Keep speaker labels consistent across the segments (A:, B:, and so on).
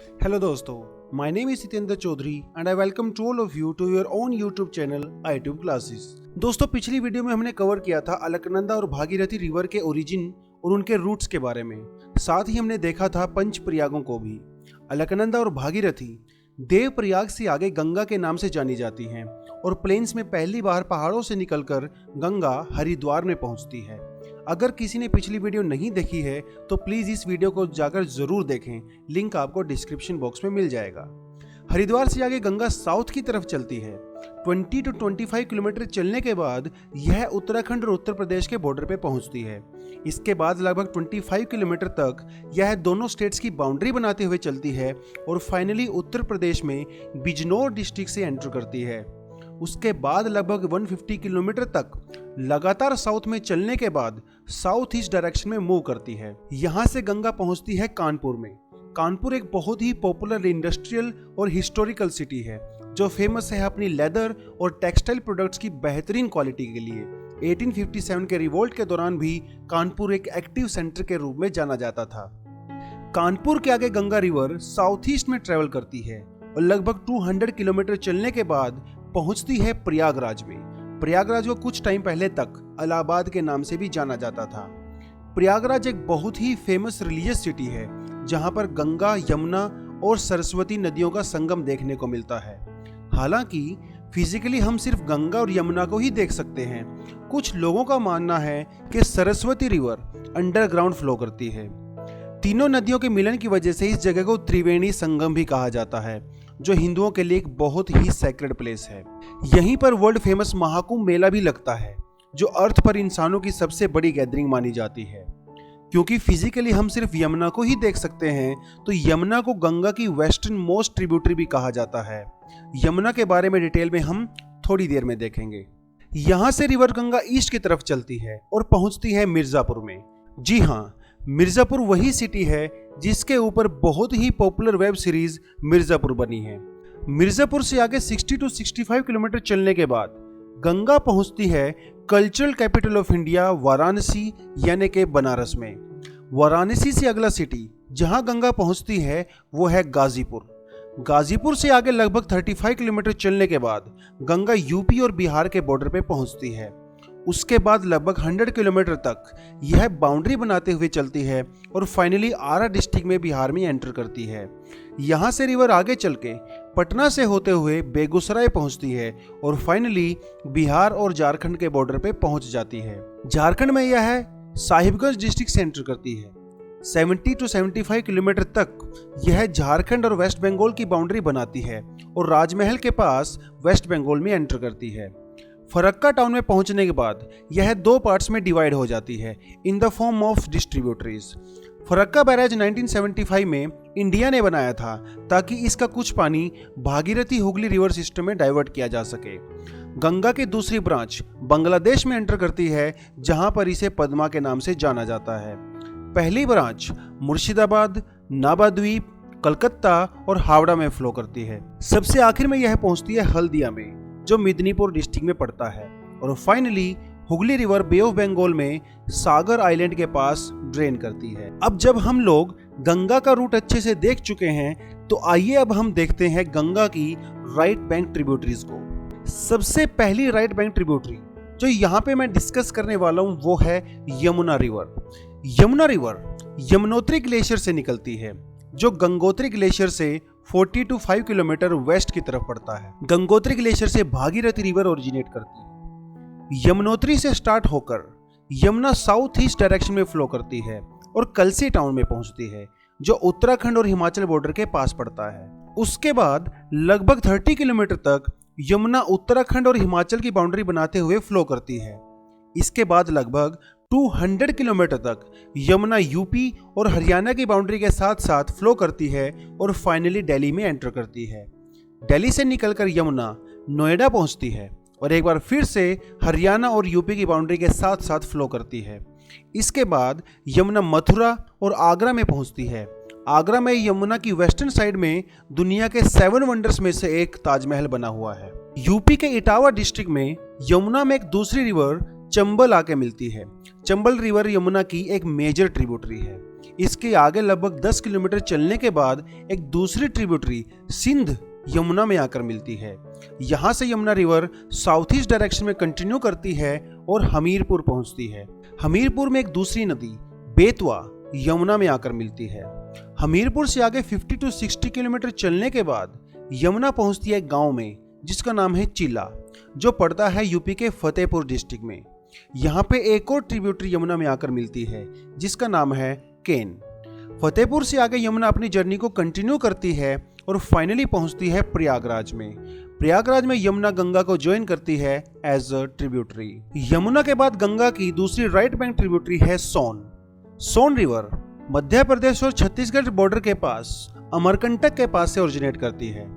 A: Hello दोस्तों, my name is Sitendra Chaudhary and I welcome to all of you to your own YouTube channel iTube Classes। दोस्तों, पिछली video में हमने cover किया था अलकनंदा और भागीरथी रिवर के ओरिजिन और उनके रूट्स के बारे में। साथ ही हमने देखा था पंच प्रयागों को भी। अलकनंदा और भागीरथी देव प्रयाग से आगे गंगा के नाम से जानी जाती हैं और प्लेन्स में पहली बार पहाड़ों से निकलकर गंगा हरिद्वार में पहुंचती है। अगर किसी ने पिछली वीडियो नहीं देखी है तो प्लीज़ इस वीडियो को जाकर ज़रूर देखें, लिंक आपको डिस्क्रिप्शन बॉक्स में मिल जाएगा। हरिद्वार से आगे गंगा साउथ की तरफ चलती है। 20 to 25 किलोमीटर चलने के बाद यह उत्तराखंड और उत्तर प्रदेश के बॉर्डर पे पहुंचती है। इसके बाद लगभग 25 किलोमीटर तक यह दोनों स्टेट्स की बाउंड्री बनाते हुए चलती है और फाइनली उत्तर प्रदेश में बिजनौर डिस्ट्रिक्ट से एंटर करती है। उसके बाद लगभग 150 किलोमीटर तक लगातार साउथ में चलने के बाद साउथ ईस्ट डायरेक्शन में मूव करती है। यहाँ से गंगा पहुँचती है कानपुर में। कानपुर एक बहुत ही पॉपुलर इंडस्ट्रियल और हिस्टोरिकल सिटी है जो फेमस है अपनी लेदर और टेक्सटाइल प्रोडक्ट्स की बेहतरीन क्वालिटी के लिए। 1857 के रिवोल्ट के दौरान भी कानपुर एक एक्टिव सेंटर के रूप में जाना जाता था। कानपुर के आगे गंगा रिवर साउथ ईस्ट में ट्रेवल करती है और लगभग 200 किलोमीटर चलने के बाद पहुंचती है प्रयागराज में। प्रयागराज को कुछ टाइम पहले तक इलाहाबाद के नाम से भी जाना जाता था। प्रयागराज एक बहुत ही फेमस रिलीजियस सिटी है जहां पर गंगा, यमुना और सरस्वती नदियों का संगम देखने को मिलता है। हालांकि फिजिकली हम सिर्फ गंगा और यमुना को ही देख सकते हैं। कुछ लोगों का मानना है कि सरस्वती रिवर अंडरग्राउंड फ्लो करती है। तीनों नदियों के मिलन की वजह से इस जगह को त्रिवेणी संगम भी कहा जाता है, जो हिंदुओं के लिए एक बहुत ही सैक्रेड प्लेस है। यहीं पर वर्ल्ड फेमस महाकुंभ मेला भी लगता है, जो अर्थ पर इंसानों की सबसे बड़ी गैदरिंग मानी जाती है। क्योंकि फिजिकली हम सिर्फ यमुना को ही देख सकते हैं, तो यमुना को गंगा की वेस्टर्न मोस्ट ट्रिब्यूटरी भी कहा जाता है। यमुना के बारे में डिटेल में हम थोड़ी देर में देखेंगे। यहाँ से रिवर गंगा ईस्ट की तरफ चलती है और पहुंचती है मिर्जापुर में। जी हाँ, मिर्जापुर वही सिटी है जिसके ऊपर बहुत ही पॉपुलर वेब सीरीज मिर्जापुर बनी है। मिर्जापुर से आगे 60 to 65 किलोमीटर चलने के बाद गंगा पहुंचती है cultural capital of India Varanasi यानी कि बनारस में। वाराणसी से अगला सिटी जहां गंगा पहुंचती है वो है गाजीपुर। गाजीपुर से आगे लगभग 35 किलोमीटर चलने के बाद गंगा यूपी और बिहार के बॉर्डर पे पहुंचती है। उसके बाद लगभग 100 किलोमीटर तक यह बाउंड्री बनाते हुए चलती है और फाइनली आरा डिस्ट्रिक्ट में बिहार में एंटर करती है। यहाँ से रिवर आगे चल के पटना से होते हुए बेगूसराय पहुँचती है और फाइनली बिहार और झारखंड के बॉर्डर पे पहुँच जाती है। झारखंड में यह साहिबगंज डिस्ट्रिक्ट से एंटर करती है। 70 to 75 किलोमीटर तक यह झारखंड और वेस्ट बंगाल की बाउंड्री बनाती है और राजमहल के पास वेस्ट बंगाल में एंटर करती है। फरक्का टाउन में पहुंचने के बाद यह दो पार्ट्स में डिवाइड हो जाती है in the form of distributaries. Farakka barrage 1975 में इंडिया ने बनाया था ताकि इसका कुछ पानी भागीरथी हुगली रिवर सिस्टम में डाइवर्ट किया जा सके। गंगा की दूसरी ब्रांच बांग्लादेश में एंटर करती है जहां पर इसे पद्मा के नाम से जाना जाता है। पहली ब्रांच मुर्शिदाबाद, नाबाद्वीप, कलकत्ता और हावड़ा में फ्लो करती है। सबसे आखिर में यह पहुंचती है हल्दिया में जो मिदनीपुर डिस्ट्रिक्ट में पड़ता है और finally Hooghly river bay of Bengal में सागर आइलैंड के पास ड्रेन करती है। अब जब हम लोग गंगा का रूट अच्छे से देख चुके हैं तो आइए अब हम देखते हैं गंगा की राइट बैंक ट्रिब्यूटरीज को। सबसे पहली राइट बैंक ट्रिब्यूटरी जो यहाँ पे मैं डिस्कस करने वाला हूँ वो है Yamuna river. Yamuna river Yamunotri glacier से निकलती है जो गंगोत्री ग्लेशियर से 40 to 5 किलोमीटर वेस्ट की तरफ पड़ता है। गंगोत्री ग्लेशियर से भागीरथी रिवर ओरिजिनेट करती है। यमुनोत्री से स्टार्ट होकर यमुना साउथ ईस्ट डायरेक्शन में फ्लो करती है और कलसी टाउन में पहुंचती है जो उत्तराखंड और हिमाचल बॉर्डर के पास पड़ता है। उसके बाद लगभग 30 किलोमीटर तक यमुना उत्तराखंड और हिमाचल की बाउंड्री बनाते हुए फ्लो करती है। इसके बाद लगभग 200 किलोमीटर तक यमुना यूपी और हरियाणा की बाउंड्री के साथ साथ फ्लो करती है और फाइनली दिल्ली में एंटर करती है। दिल्ली से निकलकर यमुना नोएडा पहुंचती है और एक बार फिर से हरियाणा और यूपी की बाउंड्री के साथ साथ फ्लो करती है। इसके बाद यमुना मथुरा और आगरा में पहुंचती है। आगरा में यमुना की वेस्टर्न साइड में दुनिया के 7 वंडर्स में से एक ताजमहल बना हुआ है। यूपी के इटावा डिस्ट्रिक्ट में यमुना में एक दूसरी रिवर चंबल आके मिलती है। चंबल रिवर यमुना की एक मेजर ट्रिब्यूटरी है। इसके आगे लगभग 10 किलोमीटर चलने के बाद एक दूसरी ट्रिब्यूटरी सिंध यमुना में आकर मिलती है। यहाँ से Yamuna river south east direction में कंटिन्यू करती है और हमीरपुर पहुंचती है। हमीरपुर में एक दूसरी नदी बेतवा यमुना में आकर मिलती है। हमीरपुर से आगे 50 to 60 किलोमीटर चलने के बाद यमुना पहुंचती है गांव में जिसका नाम है चिला, जो पड़ता है यूपी के फतेहपुर डिस्ट्रिक्ट में। यहाँ पे एक और ट्रिब्यूटरी यमुना में आकर मिलती है जिसका नाम है केन। फतेहपुर से आगे यमुना अपनी जर्नी को कंटिन्यू करती है और फाइनली पहुंचती है प्रयागराज में। प्रयागराज में यमुना गंगा को ज्वाइन करती है एज अ ट्रिब्यूटरी। यमुना के बाद गंगा की दूसरी राइट बैंक ट्रिब्यूटरी है सोन। सोन रिवर मध्य प्रदेश और छत्तीसगढ़ बॉर्डर के पास अमरकंटक के पास से ओरिजिनेट करती है।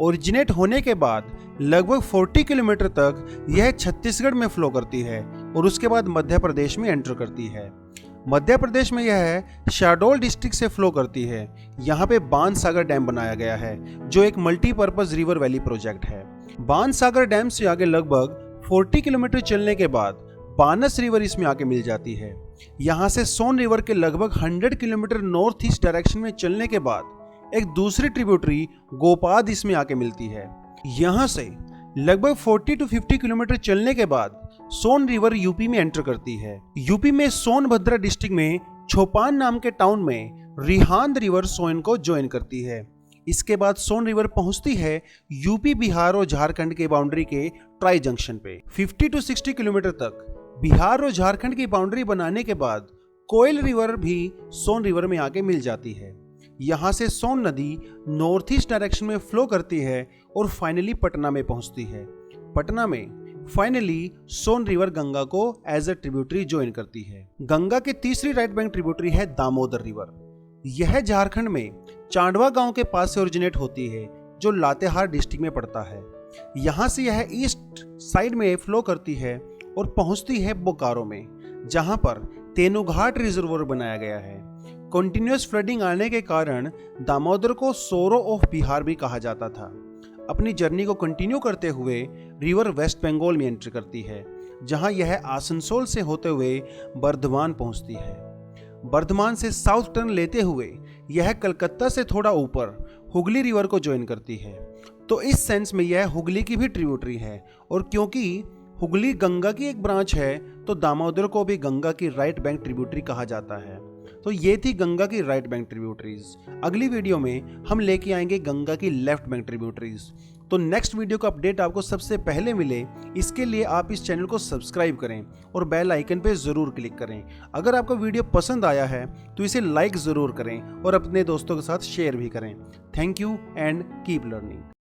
A: ओरिजिनेट होने के बाद लगभग 40 किलोमीटर तक यह छत्तीसगढ़ में फ्लो करती है और उसके बाद मध्य प्रदेश में एंटर करती है। मध्य प्रदेश में यह शहडोल डिस्ट्रिक्ट से फ्लो करती है। यहाँ पे बाणसागर डैम बनाया गया है जो एक मल्टीपर्पज रिवर वैली प्रोजेक्ट है। बाणसागर डैम से आगे लगभग 40 किलोमीटर चलने के बाद बानस रिवर इसमें आके मिल जाती है। यहाँ से सोन रिवर के लगभग 100 किलोमीटर नॉर्थ ईस्ट डायरेक्शन में चलने के बाद एक दूसरी ट्रिब्यूटरी गोपाद इसमें आके मिलती है। यहाँ से लगभग 40 to 50 किलोमीटर चलने के बाद सोन रिवर यूपी में एंटर करती है। यूपी में सोनभद्र डिस्ट्रिक्ट में छोपान नाम के टाउन में रिहांद रिवर सोन को ज्वाइन करती है। इसके बाद सोन रिवर पहुंचती है यूपी, बिहार और झारखंड के बाउंड्री के ट्राई जंक्शन पे। 50 to 60 किलोमीटर तक बिहार और झारखंड की बाउंड्री बनाने के बाद कोयल रिवर भी सोन रिवर में आके मिल जाती है। यहाँ से सोन नदी नॉर्थ ईस्ट डायरेक्शन में फ्लो करती है और फाइनली पटना में पहुंचती है। पटना में फाइनली सोन रिवर गंगा को एज अ ट्रिब्यूटरी ज्वाइन करती है। गंगा की तीसरी राइट बैंक ट्रिब्यूटरी है दामोदर रिवर। यह झारखंड में चांडवा गांव के पास से ओरिजिनेट होती है जो लातेहार डिस्ट्रिक्ट में पड़ता है। यहाँ से यह ईस्ट साइड में फ्लो करती है और पहुंचती है बोकारो में, जहां पर तेनुघाट रिजर्वोयर बनाया गया है। कंटिन्यूअस फ्लडिंग आने के कारण दामोदर को सोरो ऑफ बिहार भी कहा जाता था। अपनी जर्नी को कंटिन्यू करते हुए रिवर वेस्ट बंगाल में एंटर करती है, जहां यह आसनसोल से होते हुए बर्धमान पहुंचती है। बर्धमान से साउथ टर्न लेते हुए यह कलकत्ता से थोड़ा ऊपर हुगली रिवर को ज्वाइन करती है। तो इस सेंस में यह हुगली की भी ट्रिब्यूटरी है, और क्योंकि हुगली गंगा की एक ब्रांच है तो दामोदर को भी गंगा की राइट बैंक ट्रिब्यूटरी कहा जाता है। तो ये थी गंगा की राइट बैंक ट्रिब्यूटरीज। अगली वीडियो में हम लेके आएंगे गंगा की लेफ्ट बैंक ट्रिब्यूटरीज। तो नेक्स्ट वीडियो का अपडेट आपको सबसे पहले मिले, इसके लिए आप इस चैनल को सब्सक्राइब करें और बेल आइकन पे ज़रूर क्लिक करें। अगर आपको वीडियो पसंद आया है तो इसे लाइक ज़रूर करें और अपने दोस्तों के साथ शेयर भी करें। Thank you and keep learning.